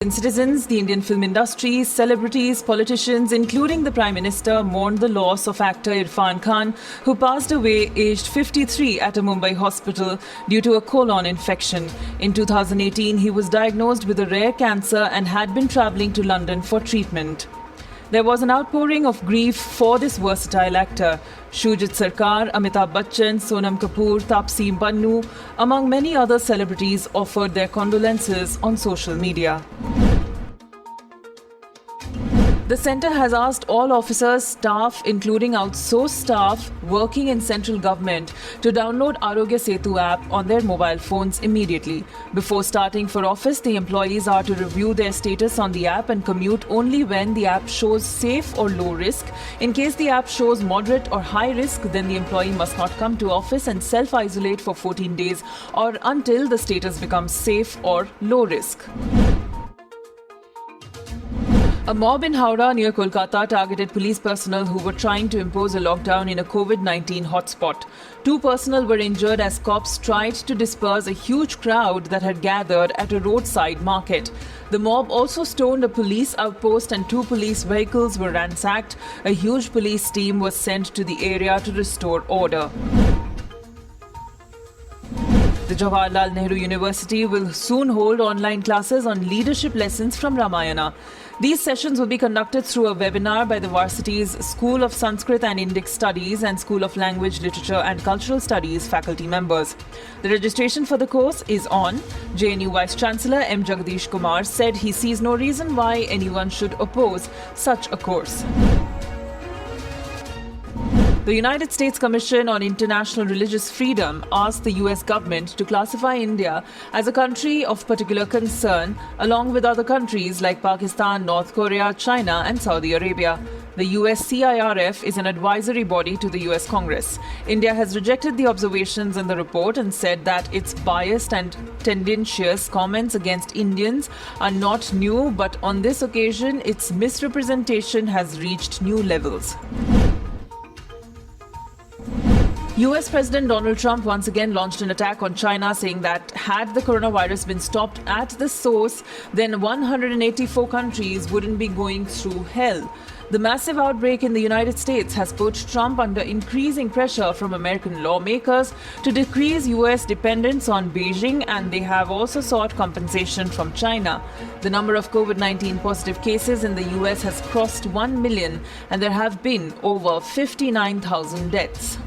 Indian citizens, the Indian film industry, celebrities, politicians, including the Prime Minister, mourned the loss of actor Irfan Khan, who passed away aged 53 at a Mumbai hospital due to a colon infection. In 2018, he was diagnosed with a rare cancer and had been travelling to London for treatment. There was an outpouring of grief for this versatile actor. Shujit Sarkar, Amitabh Bachchan, Sonam Kapoor, Taapsee Pannu, among many other celebrities, offered their condolences on social media. The centre has asked all officers, staff, including outsourced staff working in central government, to download Arogya Setu app on their mobile phones immediately. Before starting for office, the employees are to review their status on the app and commute only when the app shows safe or low risk. In case the app shows moderate or high risk, then the employee must not come to office and self-isolate for 14 days or until the status becomes safe or low risk. A mob in Howrah near Kolkata targeted police personnel who were trying to impose a lockdown in a COVID-19 hotspot. 2 personnel were injured as cops tried to disperse a huge crowd that had gathered at a roadside market. The mob also stoned a police outpost and 2 police vehicles were ransacked. A huge police team was sent to the area to restore order. The Jawaharlal Nehru University will soon hold online classes on leadership lessons from Ramayana. These sessions will be conducted through a webinar by the Varsity's School of Sanskrit and Indic Studies and School of Language, Literature and Cultural Studies faculty members. The registration for the course is on. JNU Vice-Chancellor M. Jagdish Kumar said he sees no reason why anyone should oppose such a course. The United States Commission on International Religious Freedom asked the US government to classify India as a country of particular concern, along with other countries like Pakistan, North Korea, China, and Saudi Arabia. The US CIRF is an advisory body to the US Congress. India has rejected the observations in the report and said that its biased and tendentious comments against Indians are not new, but on this occasion, its misrepresentation has reached new levels. US President Donald Trump once again launched an attack on China, saying that had the coronavirus been stopped at the source, then 184 countries wouldn't be going through hell. The massive outbreak in the United States has put Trump under increasing pressure from American lawmakers to decrease US dependence on Beijing, and they have also sought compensation from China. The number of COVID-19 positive cases in the US has crossed 1 million, and there have been over 59,000 deaths.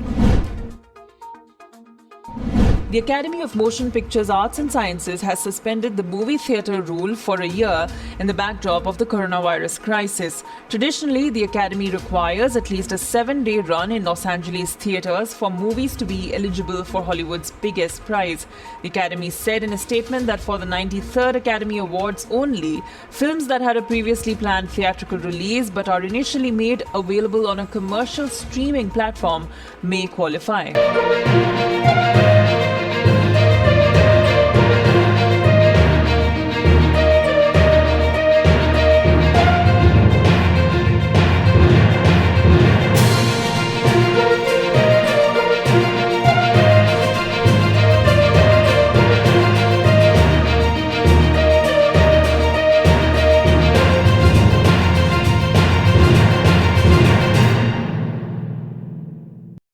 The Academy of Motion Pictures Arts and Sciences has suspended the movie theatre rule for a year in the backdrop of the coronavirus crisis. Traditionally, the Academy requires at least a 7-day run in Los Angeles theatres for movies to be eligible for Hollywood's biggest prize. The Academy said in a statement that for the 93rd Academy Awards only, films that had a previously planned theatrical release but are initially made available on a commercial streaming platform may qualify.